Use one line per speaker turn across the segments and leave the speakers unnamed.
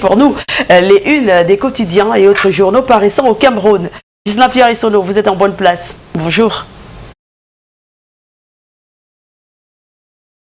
pour nous les unes des quotidiens et autres journaux paraissant au Cameroun. Gislain Pierre Issono, vous êtes en bonne place. Bonjour.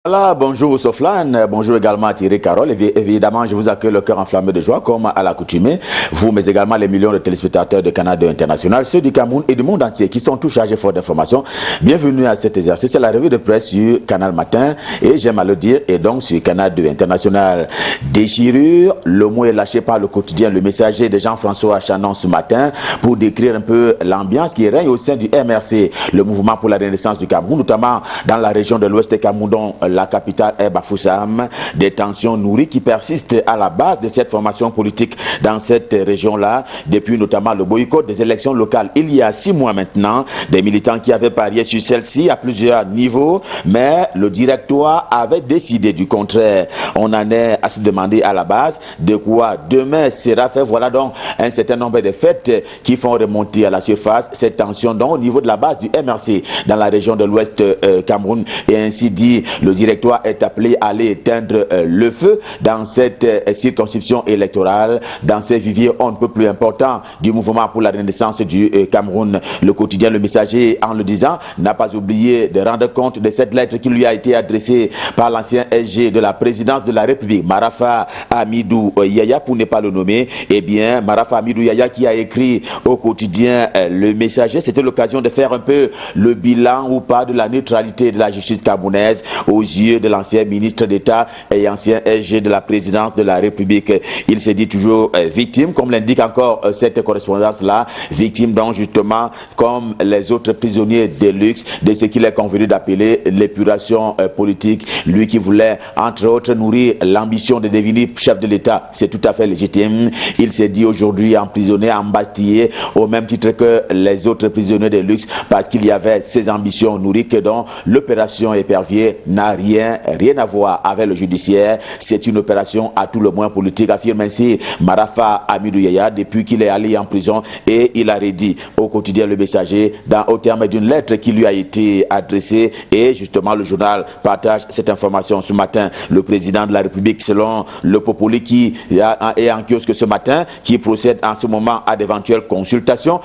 Voilà, bonjour Soflane, bonjour également à Thierry Carole. Évidemment, je vous accueille le cœur enflammé de joie, comme à l'accoutumée. Vous, mais également les millions de téléspectateurs de Canal 2 International, ceux du Cameroun et du monde entier qui sont tous chargés fort d'informations. Bienvenue à cet exercice. C'est la revue de presse sur Canal Matin et j'aime à le dire, et donc sur Canal 2 International. Déchirure, le mot est lâché par le quotidien Le Messager de Jean-François Chanon ce matin pour décrire un peu l'ambiance qui règne au sein du MRC, le mouvement pour la renaissance du Cameroun, notamment dans la région de l'Ouest du Cameroun, dont la capitale est Bafoussam. Des tensions nourries qui persistent à la base de cette formation politique dans cette région-là, depuis notamment le boycott des élections locales il y a 6 mois maintenant. Des militants qui avaient parié sur celle-ci à plusieurs niveaux, mais le directoire avait décidé du contraire. On en est à se demander à la base de quoi demain sera fait. Voilà donc un certain nombre de faits qui font remonter à la surface cette tension donc au niveau de la base du MRC dans la région de l'Ouest Cameroun. Et ainsi dit, le directoire est appelé à aller éteindre le feu dans cette circonscription électorale, dans ces viviers on ne peut plus important du mouvement pour la renaissance du Cameroun. Le quotidien Le Messager, en le disant, n'a pas oublié de rendre compte de cette lettre qui lui a été adressée par l'ancien SG de la présidence de la République, Marafa Amidou Yaya, pour ne pas le nommer. Eh bien, Marafa Amidou Yaya qui a écrit au quotidien Le Messager, c'était l'occasion de faire un peu le bilan ou pas de la neutralité de la justice camerounaise aux yeux de l'ancien ministre d'État et ancien SG de la présidence de la République. Il se dit toujours victime, comme l'indique encore cette correspondance-là, victime donc justement comme les autres prisonniers de luxe de ce qu'il est convenu d'appeler l'épuration politique. Lui qui voulait entre autres nourrir l'ambition de devenir chef de l'État, c'est tout à fait légitime. Il s'est dit aujourd'hui emprisonné, embastillé au même titre que les autres prisonniers de luxe parce qu'il y avait ces ambitions nourries que dont l'opération épervier n'a rien à voir avec le judiciaire. C'est une opération à tout le moins politique, affirme ainsi Marafa Amidou Yaya depuis qu'il est allé en prison, et il a redit au quotidien Le Messager au terme d'une lettre qui lui a été adressée, et justement le journal partage cette information ce matin. Le président de la République, selon le Populi qui est en kiosque ce matin, qui procède en ce moment à d'éventuelles consultations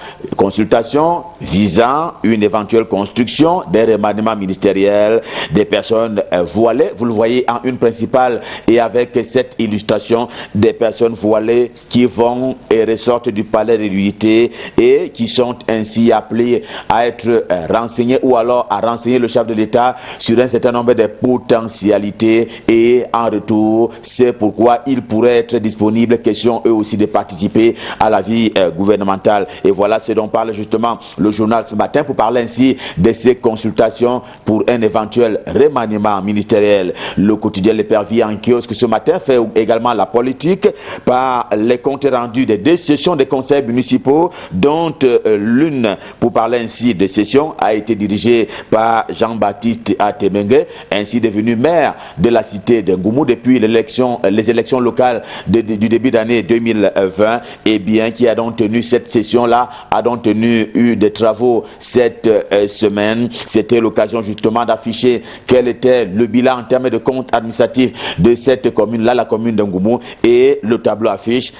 visant une éventuelle construction des remaniements ministériels, des personnes voilées. Vous le voyez en une principale et avec cette illustration des personnes voilées qui vont et ressortent du palais de l'unité et qui sont ainsi appelées à être renseignées ou alors à renseigner le chef de l'État sur un certain nombre de potentialités, et en retour c'est pourquoi ils pourraient être disponibles, question eux aussi de participer à la vie gouvernementale. Et voilà ce dont parle justement le journal ce matin pour parler ainsi de ces consultations pour un éventuel remaniement ministériel. Le quotidien L'Épervier en kiosque ce matin fait également la politique par les comptes rendus des 2 sessions des conseils municipaux, dont l'une, pour parler ainsi de session, a été dirigée par Jean-Baptiste Atemengue, ainsi devenu maire de la cité de Ngoumou depuis les élections locales du début d'année 2020, et bien qui a donc tenu cette session-là, a donc eu des travaux cette semaine. C'était l'occasion justement d'afficher quel était le bilan en termes de compte administratif de cette commune-là, la commune de Ngoumou, et le tableau affiche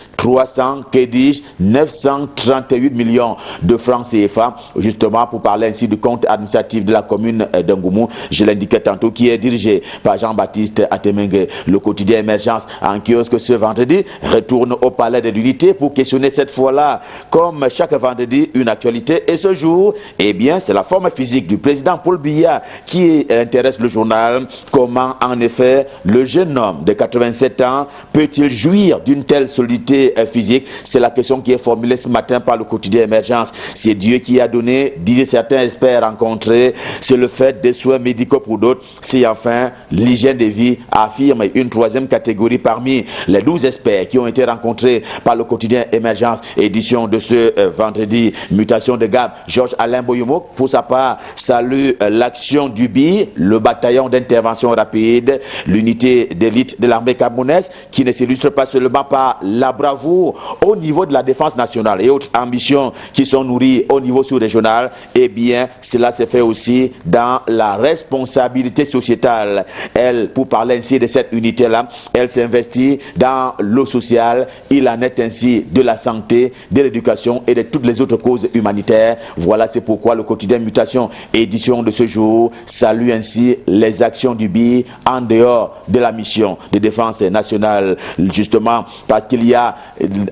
938 millions de francs CFA, justement pour parler ainsi du compte administratif de la commune de Ngoumou, je l'indiquais tantôt, qui est dirigé par Jean-Baptiste Atemengue. Le quotidien Émergence en kiosque ce vendredi retourne au palais de l'unité pour questionner cette fois-là, comme chaque vendredi, une actualité, et ce jour, eh bien, c'est la forme physique du président Paul Biya qui intéresse le journal. Comment en effet le jeune homme de 87 ans peut-il jouir d'une telle solidité physique? C'est la question qui est formulée ce matin par le quotidien Émergence. C'est Dieu qui a donné, disaient certains experts rencontrés. C'est le fait des soins médicaux pour d'autres. C'est enfin l'hygiène de vie, affirme une 3e catégorie parmi les 12 experts qui ont été rencontrés par le quotidien Émergence, édition de ce vendredi. Mutation de gamme, Georges Alain Boyomo, pour sa part, salue l'action du BI, le bataillon d'intervention rapide, l'unité d'élite de l'armée camerounaise qui ne s'illustre pas seulement par la bravoure au niveau de la défense nationale et autres ambitions qui sont nourries au niveau sous-régional, eh bien, cela se fait aussi dans la responsabilité sociétale. Elle, pour parler ainsi de cette unité-là, elle s'investit dans l'eau sociale. Il en est ainsi de la santé, de l'éducation et de toutes les autres causes humanitaires. Voilà, c'est pourquoi le quotidien Mutation, édition de ce jour, salue ainsi les actions du BI en dehors de la mission de défense nationale, justement parce qu'il y a,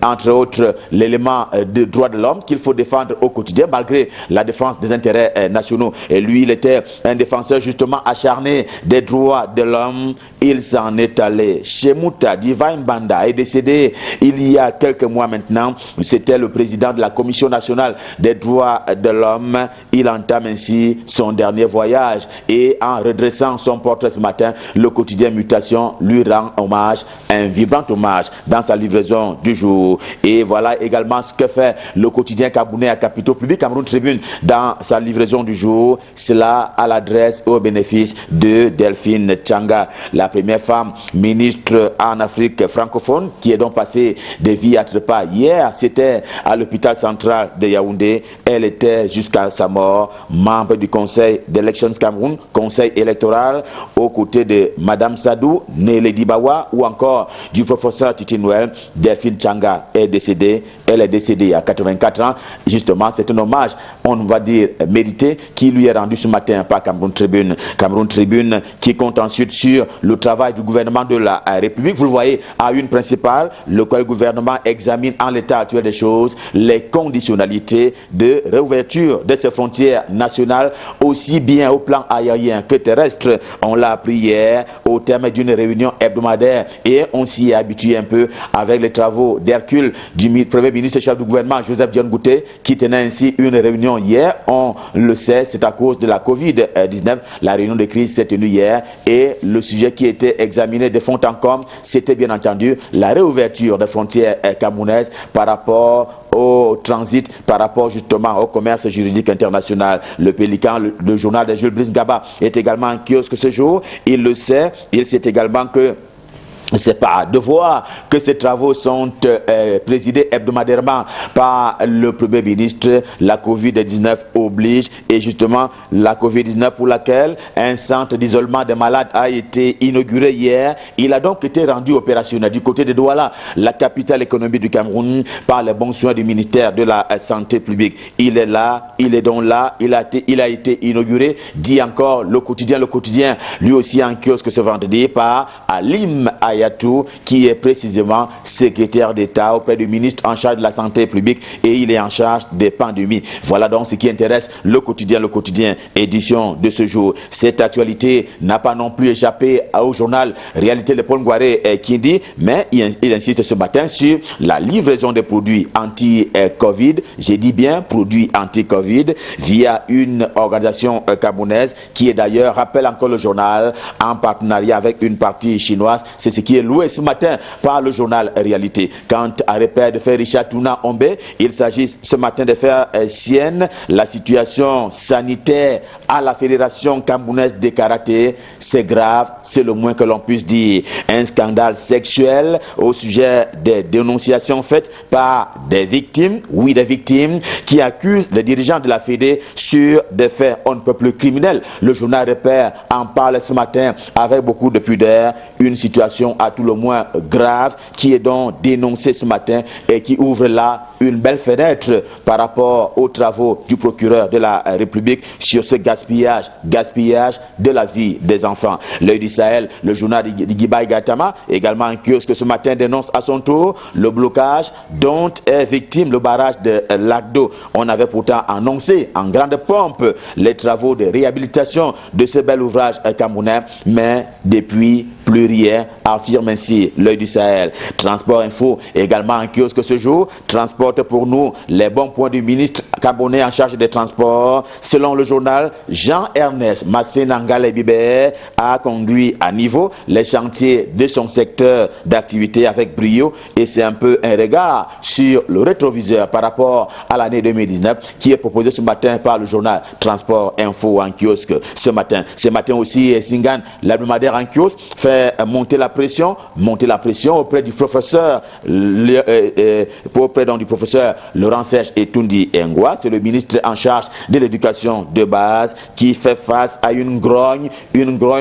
entre autres, l'élément de droits de l'homme qu'il faut défendre au quotidien, malgré la défense des intérêts nationaux. Et lui, il était un défenseur justement acharné des droits de l'homme. Il s'en est allé. Shemouta Divine Banda est décédé il y a quelques mois maintenant. C'était le président de la Commission nationale des droits de l'homme. Il entame ainsi son dernier voyage et en redressant son portrait ce matin, le quotidien Mutation lui rend hommage, un vibrant hommage dans sa livraison du jour. Et voilà également ce que fait le quotidien camerounais à Capitaux Public, Cameroun Tribune, dans sa livraison du jour. Cela à l'adresse au bénéfice de Delphine Tchanga, la première femme ministre en Afrique francophone qui est donc passée des vies à trépas. Hier, c'était à l'hôpital central de Yaoundé. Elle était jusqu'à sa mort membre du Conseil d'Elections Cameroun, conseil électoral, aux côtés de Madame Sadou, Nélé Dibawa, ou encore du professeur Titi Noël. Delphine Tchanga est décédée. Elle est décédée à 84 ans. Justement, c'est un hommage, on va dire, mérité, qui lui est rendu ce matin par Cameroun Tribune. Cameroun Tribune qui compte ensuite sur le travail du gouvernement de la République. Vous le voyez à une principale, lequel gouvernement examine en l'état actuel des choses les conditionnalités de réouverture de ses frontières nationales, aussi bien au plan aérien que terrestre. On l'a appris hier au terme d'une réunion hebdomadaire et on s'y est habitué un peu avec les travaux d'Hercule du Premier ministre chef du gouvernement Joseph Dion Gouté qui tenait ainsi une réunion hier. On le sait, c'est à cause de la Covid-19. La réunion de crise s'est tenue hier et le sujet qui était examiné de fond en comble, c'était bien entendu la réouverture des frontières camerounaises par rapport au transit, par rapport justement au commerce juridique international. Le Pélican, le journal de Jules Brice Gaba, est également en kiosque ce jour. Il le sait, il sait également que c'est pas de voir que ces travaux sont présidés hebdomadairement par le Premier ministre. La Covid-19 oblige et justement la Covid-19 pour laquelle un centre d'isolement des malades a été inauguré hier. Il a donc été rendu opérationnel du côté de Douala, la capitale économique du Cameroun, par les bons soins du ministère de la Santé publique. Il est là, il est donc là, il a été inauguré, dit encore le quotidien, lui aussi en kiosque ce vendredi par Alim Ayatou, qui est précisément secrétaire d'État auprès du ministre en charge de la santé publique et il est en charge des pandémies. Voilà donc ce qui intéresse le quotidien, édition de ce jour. Cette actualité n'a pas non plus échappé au journal Réalité de Paul Ngouaré qui dit, mais il insiste ce matin sur la livraison des produits anti-Covid, j'ai dit bien produits anti-Covid, via une organisation camerounaise qui est d'ailleurs, rappelle encore le journal, en partenariat avec une partie chinoise. C'est ce qui est loué ce matin par le journal Réalité. Quant à repère de faire Richard Touna Ombe, il s'agit ce matin de faire sienne la situation sanitaire à la Fédération camerounaise des karaté. C'est grave, c'est le moins que l'on puisse dire. Un scandale sexuel au sujet des dénonciations faites par des victimes, oui des victimes, qui accusent les dirigeants de la Fédé sur des faits on ne peut plus criminels. Le journal Repère en parle ce matin avec beaucoup de pudeur. Une situation à tout le moins grave qui est donc dénoncée ce matin et qui ouvre là une belle fenêtre par rapport aux travaux du procureur de la République sur ce gaspillage de la vie des enfants. L'œil du Sahel, le journal d'Igiba Gatama, également en kiosque ce matin, dénonce à son tour le blocage dont est victime le barrage de Lagdo. On avait pourtant annoncé en grande pompe les travaux de réhabilitation de ce bel ouvrage camerounais, mais depuis plus rien, affirme ainsi l'œil du Sahel. Transport Info, également en kiosque ce jour, transporte pour nous les bons points du ministre camerounais en charge des transports. Selon le journal, Jean-Ernest Massé-Nangale-Bibé a conduit à niveau les chantiers de son secteur d'activité avec brio, et c'est un peu un regard sur le rétroviseur par rapport à l'année 2019 qui est proposé ce matin par le journal Transport Info en kiosque ce matin. Ce matin aussi, Singan, l'hebdomadaire en kiosque, fait monter la pression auprès du professeur du professeur Laurent Serge Etundi Engwa. C'est le ministre en charge de l'éducation de base qui fait face à une grogne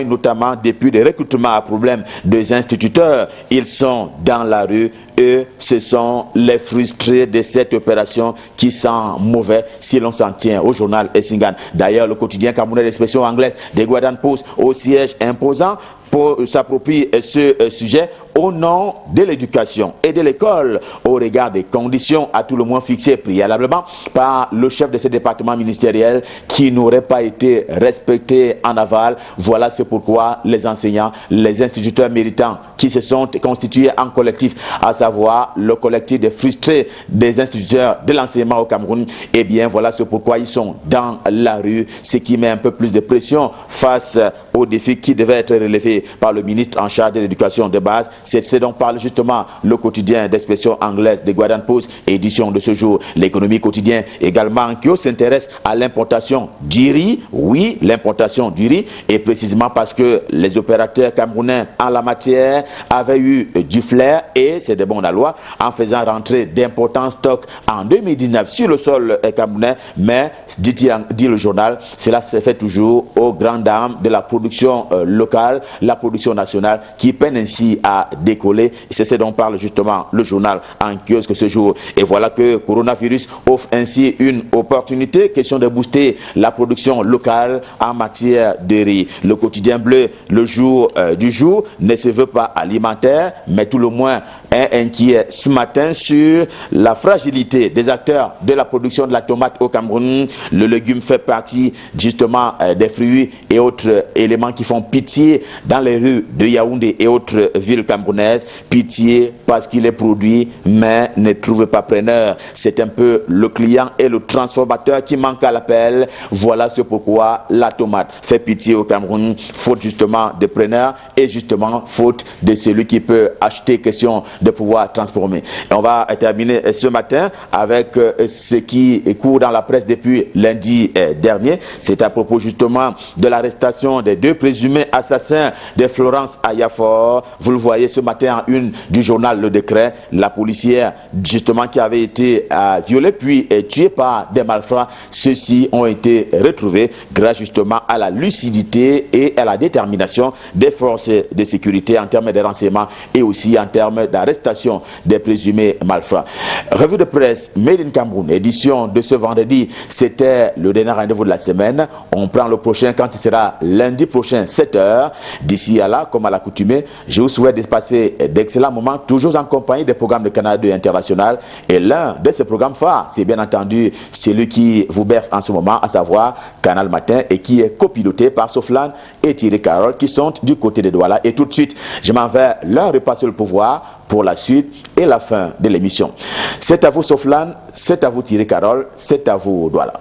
notamment depuis des recrutements à problème des instituteurs. Ils sont dans la rue. Eux, ce sont les frustrés de cette opération qui sent mauvais si l'on s'en tient au journal Essingan. D'ailleurs, le quotidien camerounais d'expression anglaise de Guadan Post au siège imposant pour s'approprier ce sujet au nom de l'éducation et de l'école au regard des conditions à tout le moins fixées préalablement par le chef de ce département ministériel qui n'aurait pas été respecté en aval. Voilà c'est pourquoi les enseignants, les instituteurs méritants qui se sont constitués en collectif, à savoir le collectif des frustrés des instituteurs de l'enseignement au Cameroun, eh bien voilà c'est pourquoi ils sont dans la rue, ce qui met un peu plus de pression face aux défis qui devaient être relevés par le ministre en charge de l'éducation de base. C'est ce dont parle justement le quotidien d'expression anglaise de Guadan Post, édition de ce jour. L'économie quotidienne également qui s'intéresse à l'importation du riz. Oui, l'importation du riz, et précisément parce que les opérateurs camerounais en la matière avaient eu du flair, et c'est de bon la loi, en faisant rentrer d'importants stocks en 2019 sur le sol camerounais. Mais, dit le journal, cela se fait toujours aux grandes dames de la production locale, la production nationale qui peine ainsi à décoller. C'est ce dont parle justement le journal en kiosque ce jour. Et voilà que coronavirus offre ainsi une opportunité, question de booster la production locale en matière de riz. Le quotidien bleu, le jour du jour, ne se veut pas alimentaire, mais tout le moins est inquiet ce matin sur la fragilité des acteurs de la production de la tomate au Cameroun. Le légume fait partie justement des fruits et autres éléments qui font pitié dans les rues de Yaoundé et autres villes camerounaises. Pitié parce qu'il est produit mais ne trouve pas preneur. C'est un peu le client et le transformateur qui manquent à l'appel. Voilà ce pourquoi la tomate fait pitié au Cameroun, faute justement de preneurs et justement faute de celui qui peut acheter, question de pouvoir transformer. Et on va terminer ce matin avec ce qui court dans la presse depuis lundi dernier. C'est à propos justement de l'arrestation des deux présumés assassins de Florence Ayafor. Vous le voyez ce matin en une du journal Le Décret, la policière justement qui avait été violée puis tuée par des malfrats. Ceux-ci ont été retrouvés grâce justement à la lucidité et à la détermination des forces de sécurité en termes de renseignement et aussi en termes d'arrestation des présumés malfrats. Revue de presse Made in Cameroun, édition de ce vendredi. C'était le dernier rendez-vous de la semaine. On prend le prochain quand il sera lundi prochain 7h. D'ici à là, comme à l'accoutumée, je vous souhaite de passer d'excellents moments, toujours en compagnie des programmes de Canal 2 International. Et l'un de ces programmes phares, c'est bien entendu celui qui vous berce en ce moment, à savoir Canal Matin, et qui est copiloté par Soflan et Thierry Carole, qui sont du côté de Douala. Et tout de suite, je m'en vais leur repasser le pouvoir pour la suite et la fin de l'émission. C'est à vous Soflan, c'est à vous Thierry Carole, c'est à vous Douala.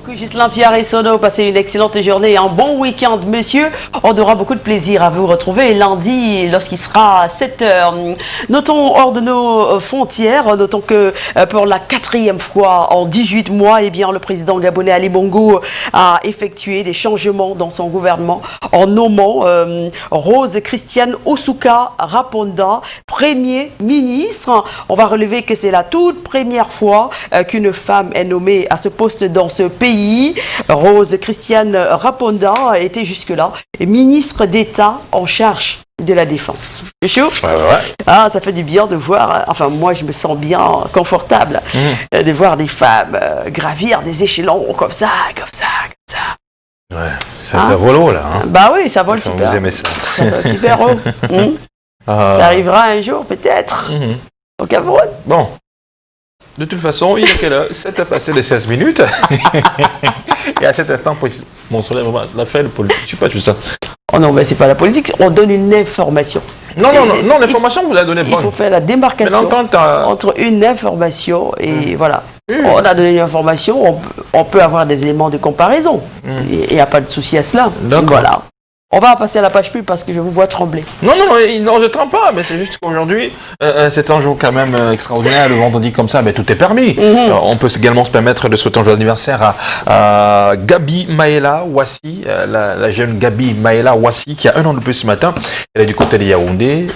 Ghislain Pierre et Sono, passez une excellente journée et un bon week-end, monsieur. On aura beaucoup de plaisir à vous retrouver lundi lorsqu'il sera 7h. Notons hors de nos frontières, notons que pour la 4e fois en 18 mois, eh bien, le président gabonais Ali Bongo a effectué des changements dans son gouvernement en nommant Rose Christiane Osuka Raponda Premier ministre. On va relever que c'est la toute première fois qu'une femme est nommée à ce poste dans ce pays. Rose Christiane Raponda était jusque-là ministre d'État en charge de la défense. C'est chaud?
Ouais.
Ah, ça fait du bien de voir, enfin moi je me sens bien confortable de voir des femmes gravir des échelons comme ça.
Ouais, ça vole haut là. Hein.
Bah oui, ça vole super.
Vous aimez ça.
Ça vole super haut. Ça arrivera un jour peut-être au Cameroun.
Bon. De toute façon, il y a quelle heure? 7 à passer les 16 minutes. Et à cet instant, mon soleil, la fait le politique. Je sais pas tout ça.
Oh non, mais c'est pas la politique, on donne une information.
Non, l'information, vous la donnez bonne.
Il faut faire la démarcation entre une information et voilà. On a donné une information, on peut avoir des éléments de comparaison. Il n'y a pas de souci à cela. Voilà. On va passer à la page pub parce que je vous vois trembler.
Non, je ne tremble pas, mais c'est juste qu'aujourd'hui, c'est un jour quand même extraordinaire. Le vendredi comme ça, tout est permis. Alors, on peut également se permettre de souhaiter un joyeux anniversaire à Gabi Maëla Ouassi, la jeune Gabi Maëla Ouassi qui a 1 an de plus ce matin. Elle est du côté de Yaoundé.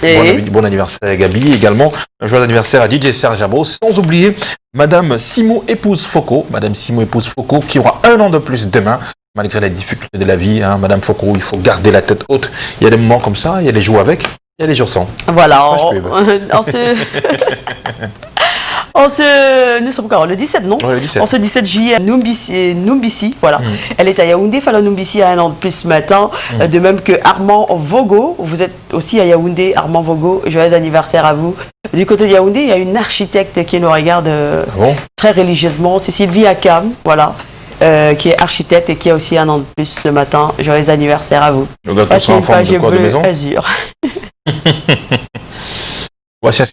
Bon anniversaire Gabi. Également, un joyeux anniversaire à DJ Serge Abo. Sans oublier Madame Simon Épouse Foucault. Madame Simon Épouse Foucault qui aura 1 an de plus demain. Malgré les difficultés de la vie, Madame Foucault, il faut garder la tête haute. Il y a des moments comme ça, il y a des jours avec, il y a des jours sans.
Voilà, nous sommes quand le 17, non?
Oui, le 17.
En ce 17 juillet, Numbisi, voilà. Elle est à Yaoundé, Fala Numbisi a 1 an de plus ce matin. De même que Armand Vogo, vous êtes aussi à Yaoundé, Armand Vogo, joyeux anniversaire à vous. Du côté de Yaoundé, il y a une architecte qui nous regarde très religieusement, c'est Sylvie Akam, voilà. Qui est architecte et qui a aussi 1 an de plus ce matin. Joyeux anniversaire à vous.
Le gâteau en forme de quoi, de maison?
Azur.
On va chercher